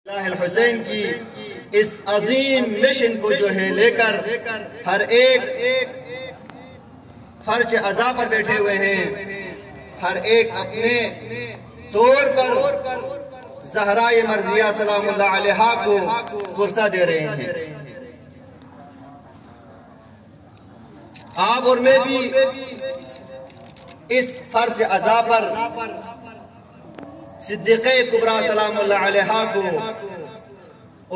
الحسین کی اس عظیم مشن کو جو ہے لے کر ہر ایک فرش عزا پر بیٹھے ہوئے ہیں، ہر ایک اپنے طور پر زہرائے مرضیہ سلام اللہ علیہا کو پرسہ دے رہے ہیں۔ آپ اور میں بھی اس فرش عزا پر صدیقہ کبریٰ سلام اللہ علیہا کو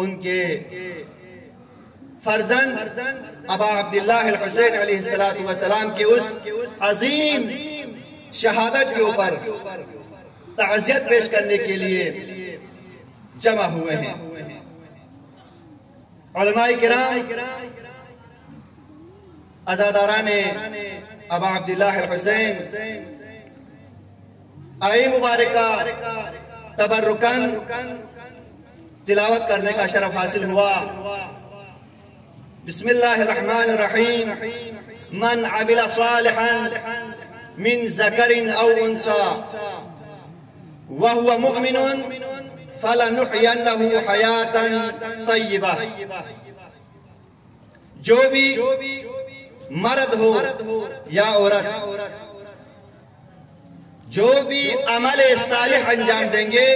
ان کے فرزند ابا عبداللہ الحسین علیہ السلام کے اس عظیم شہادت کے اوپر تعزیت پیش کرنے کے لیے جمع ہوئے ہیں۔ علماء کرام عزاداران ابا عبداللہ الحسین آئے مبارکہ تبرکن تلاوت کرنے کا شرف حاصل ہوا۔ بسم اللہ الرحمن الرحیم۔ من عمل صالحا من ذکر او انثى وهو مؤمن فلنحینہ حیاتا طیبہ۔ جو بھی مرد ہو یا عورت جو بھی عمل صالح انجام دیں گے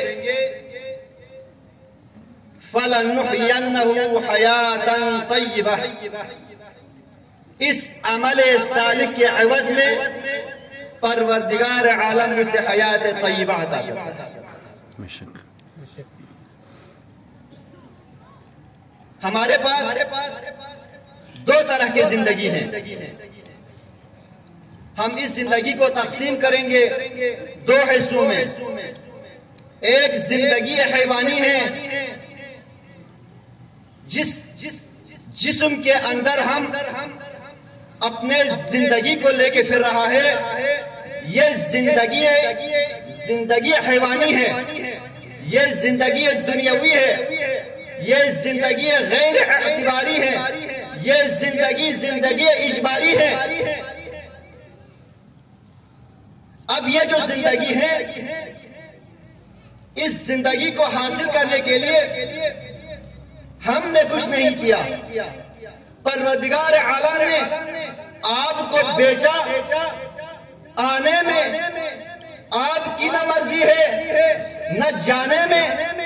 فَلَنُحْيَنَّهُ حَيَاةً طَيِّبَةً، اس عمل صالح کے عوض میں پروردگار عالم اسے حیات طیبہ عطا کرتا ہے۔ ہمارے پاس دو طرح کی زندگی ہیں۔ ہم اس زندگی کو تقسیم کریں گے دو حصوں میں۔ ایک زندگی حیوانی ہے، جس جسم کے اندر ہم اپنے زندگی کو لے کے پھر رہا ہے، یہ زندگی حیوانی ہے، یہ زندگی دنیاوی ہے، یہ زندگی غیر اعتباری ہے، یہ زندگی اجباری ہے۔ اب یہ جو زندگی ہے، اس زندگی کو حاصل کرنے کے لیے ہم نے کچھ نہیں کیا، پروردگار عالم نے آپ کو بھیجا، آنے میں آپ کی نہ مرضی ہے نہ جانے میں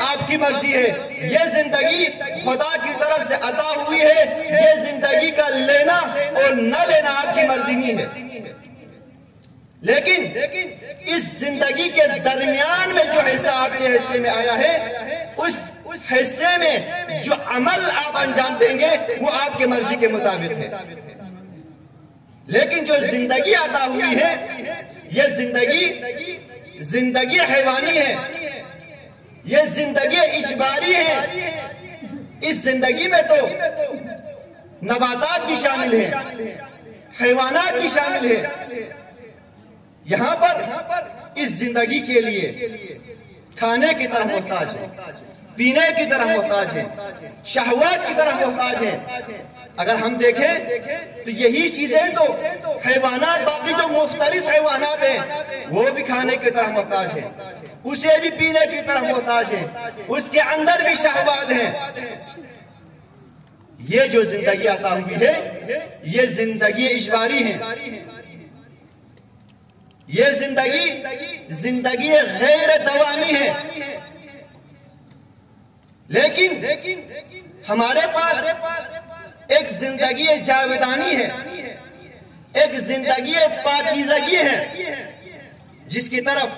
آپ کی مرضی ہے۔ یہ زندگی خدا کی طرف سے عطا ہوئی ہے، یہ زندگی کا لینا اور نہ لینا آپ کی مرضی نہیں ہے۔ لیکن اس زندگی کے درمیان میں جو حصہ آپ کے حصے میں آیا ہے، اس حصے میں جو عمل آپ انجام دیں گے وہ آپ کے مرضی کے مطابق ہے۔ لیکن جو زندگی عطا ہوئی ہے، یہ زندگی حیوانی ہے، یہ زندگی اجباری ہے۔ اس زندگی میں تو نباتات بھی شامل ہیں، حیوانات بھی شامل ہیں۔ یہاں پر اس زندگی کے لیے کھانے کی طرح محتاج ہے، پینے کی طرح محتاج ہے، شہوات کی طرح محتاج ہے۔ اگر ہم دیکھیں تو یہی چیزیں تو حیوانات، باقی جو مفترس حیوانات ہیں وہ بھی کھانے کی طرح محتاج ہیں، اسے بھی پینے کی طرح محتاج ہیں، اس کے اندر بھی شہوات ہیں۔ یہ جو زندگی عطا ہوئی ہے، یہ زندگی اجباری ہے، یہ زندگی غیر دوامی ہے۔ لیکن ہمارے پاس ایک زندگی جاودانی ہے، ایک زندگی پاکیزگی ہے، جس کی طرف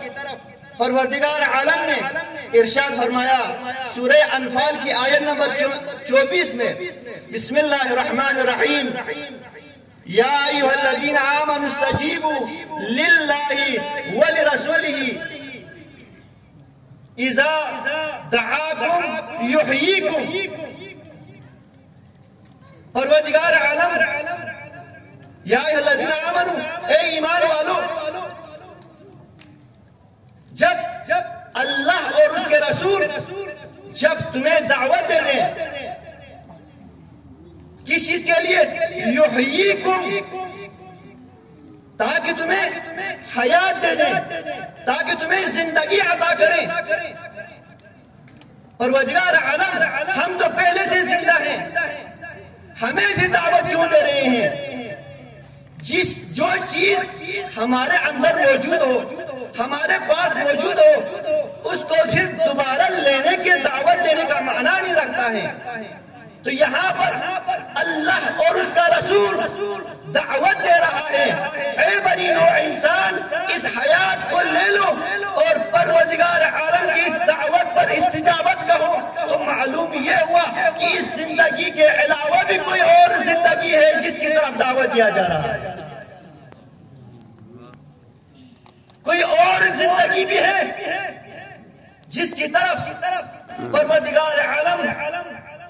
پروردگار عالم نے ارشاد فرمایا سورہ انفال کی آیت نمبر 24 میں، بسم اللہ الرحمن الرحیم۔ یا ایھا الذین آمنوا استجیبوا للہ ولرسولہ اذا دعاکم یحییکم۔ پروردگار عالم، یا ایھا الذین آمنوا، اے ایمان والو، جب اللہ اور اس کے رسول جب تمہیں دعوت دے دیں، کس چیز کے لیے؟ یحییکم، تاکہ تمہیں حیات دے دیں، تاکہ تمہیں زندگی عطا کریں۔ پروردگار عالم ہم تو پہلے سے زندہ ہیں، ہمیں بھی دعوت کیوں دے رہے ہیں؟ جو چیز ہمارے اندر موجود ہو، ہمارے پاس موجود ہو، اس کو پھر دوبارہ لینے کی دعوت دینے کا معنی نہیں رکھتا ہے۔ تو یہاں پر اللہ اور اس کا رسول دعوت دے رہا ہے، اے بنی نوع انسان، اس حیات کو لے لو اور پروردگار عالم کی اس دعوت پر استجابت کرو۔ تو معلوم یہ ہوا کہ اس زندگی کے علاوہ بھی کوئی اور زندگی ہے جس کی طرف دعوت دیا جا رہا ہے، کوئی اور زندگی بھی ہے جس کی طرف پروردگار عالم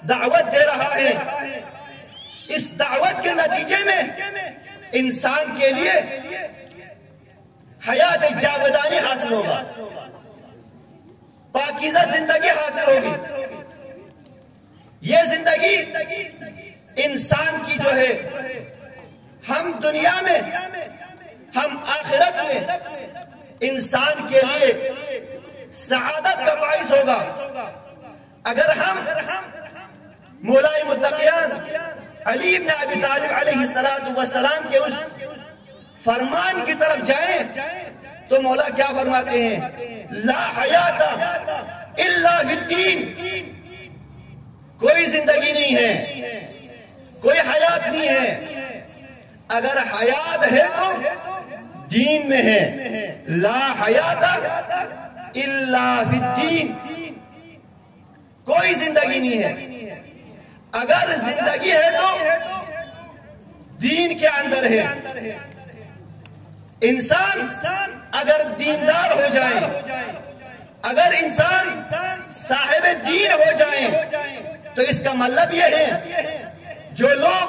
دعوت دے رہا ہے۔ اس دعوت کے نتیجے میں انسان کے لیے حیات جاودانی حاصل ہوگا، پاکیزہ زندگی حاصل ہوگی۔ یہ زندگی انسان کی جو ہے، ہم دنیا میں، ہم آخرت میں انسان کے لیے سعادت کا باعث ہوگا اگر ہم مولائے متقیان علی بن ابی طالب علیہ السلام کے اس فرمان کی طرف جائیں تو مولا کیا فرماتے ہیں؟ لا حیات الا فی الدین، کوئی زندگی نہیں ہے، کوئی حیات نہیں ہے، اگر حیات ہے تو دین میں ہے۔ لا حیات الا فی الدین، کوئی زندگی نہیں ہے، اگر زندگی ہے تو دین کے اندر ہے۔ انسان اگر دیندار ہو جائے، اگر انسان صاحب دین ہو جائے تو اس کا مطلب یہ ہے جو لوگ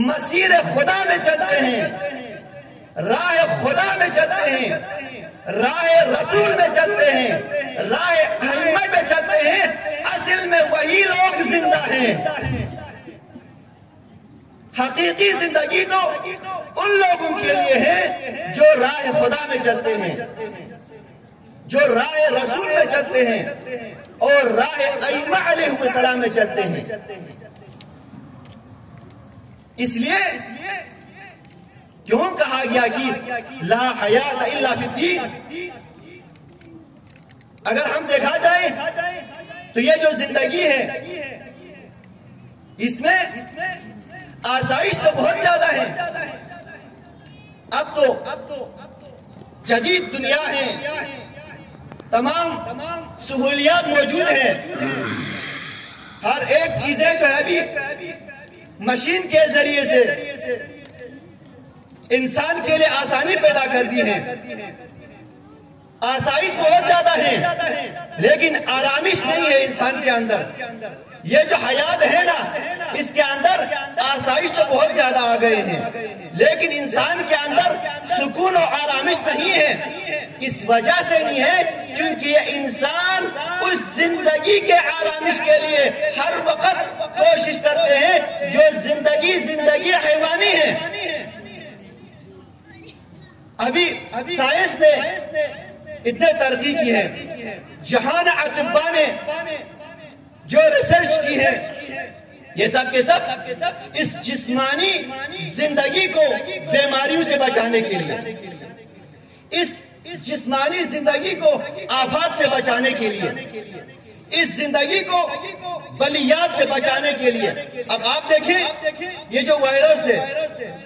مسیر خدا میں چلتے ہیں، راہ خدا میں چلتے ہیں، راہ رسول میں چلتے ہیں، راہ ائمہ میں چلتے ہیں، اصل میں وہی لوگ زندہ ہیں۔ حقیقی زندگی تو ان لوگوں کے لیے ہے جو راہ خدا میں چلتے ہیں، جو راہ رسول میں چلتے ہیں اور راہ ائمہ علیہ السلام میں چلتے ہیں۔ اس لیے کیوں کہا گیا کہ لا حیات الا فی الدین؟ اگر ہم دیکھا جائے تو یہ جو زندگی ہے اس میں آسائش تو بہت زیادہ ہے۔ اب تو جدید دنیا ہے، تمام سہولیات موجود ہیں، ہر ایک چیزیں جو ہے ابھی مشین کے ذریعے سے انسان کے لیے آسانی پیدا کر دی ہے، آسائش بہت زیادہ ہے، لیکن آرامش نہیں ہے انسان کے اندر۔ یہ جو حیات ہے نا، اس کے اندر آسائش تو بہت زیادہ آ گئے ہیں، لیکن انسان کے اندر سکون و آرامش نہیں ہے۔ اس وجہ سے نہیں ہے چونکہ یہ انسان اس زندگی کے آرامش کے لیے ہر وقت کوشش کرتے ہیں جو زندگی حیوانی ہے۔ ابھی سائنس نے اتنے ترقی کی ہے، جہان اطباء نے جو ریسرچ کی ہے، یہ سب کے سب اس جسمانی زندگی کو بیماریوں سے بچانے کے لیے، اس جسمانی زندگی کو آفات سے بچانے کے لیے، اس زندگی کو بلیات سے بچانے کے لیے۔ اب آپ دیکھیں یہ جو وائرس ہے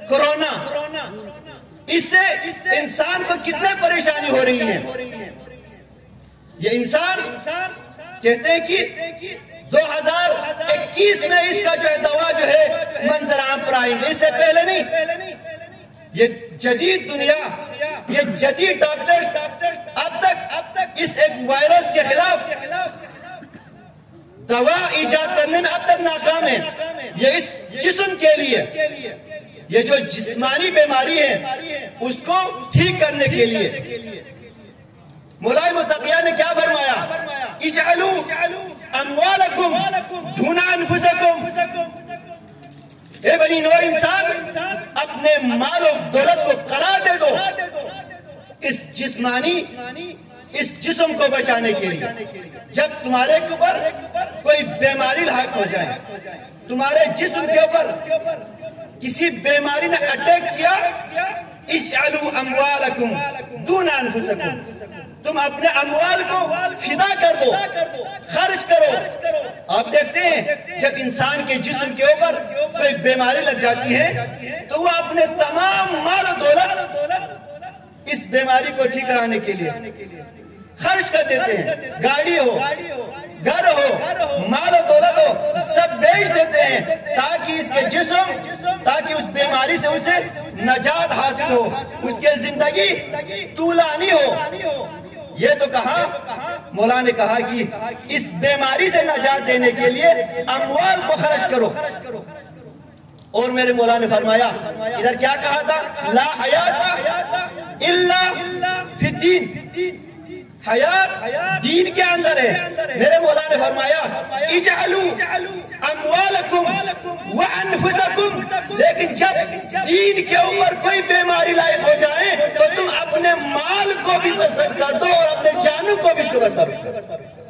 کورونا، اس سے انسان کو کتنے پریشانی ہو رہی ہے۔ یہ انسان کہتے ہیں کہ 2021 میں اس کا جو ہے دوا جو ہے منظر عام پر آئیں گے، اس سے پہلے نہیں۔ یہ جدید دنیا، یہ جدید ڈاکٹرز اب تک اس ایک وائرس کے خلاف دوا ایجاد کرنے میں اب تک ناکام ہے۔ یہ اس جسم کے لیے، یہ جو جسمانی بیماری ہے اس کو ٹھیک کرنے کے لیے مولائے متقیان نے کیا فرمایا؟ اجعلوا اموالکم دون انفسکم، اے بنی نوع انسان اپنے مال و دولت کو قرار دے دو اس جسمانی اس جسم کو بچانے کے لیے جب تمہارے اوپر کوئی بیماری لاحق ہو جائے، تمہارے جسم کے اوپر کسی بیماری نے اٹیک کیا، اجعلوا اموالکم دون انفسکم، تم اپنے اموال کو فدا کر دو، خرچ کرو۔ آپ دیکھتے ہیں جب انسان کے جسم کے اوپر کوئی بیماری لگ جاتی ہے تو وہ اپنے تمام مال و دولت اس بیماری کو ٹھیک کرانے کے لیے خرچ کر دیتے ہیں، گاڑی ہو، گھر ہو، مال و دولت ہو، سب بیچ دیتے ہیں تاکہ اس کے جسم، تاکہ اس بیماری سے اسے نجات حاصل ہو، اس کے زندگی طولانی ہو۔ یہ تو کہا مولا نے کہا کہ اس بیماری سے نجات دینے کے لیے اموال کو خرچ کرو، اور میرے مولا نے فرمایا ادھر کیا کہا تھا؟ لا حیات الا فی الدین، حیات دین کے اندر ہے۔ میرے مولا نے فرمایا اجعلوا اموالکم وانفسکم، لیکن جب دین کے اوپر کوئی بیماری لاحق ہو جائے تو تم اپنے مال کو بھی بسر کر دو اور اپنے جانوں کو بھی اس کو بسر کرو۔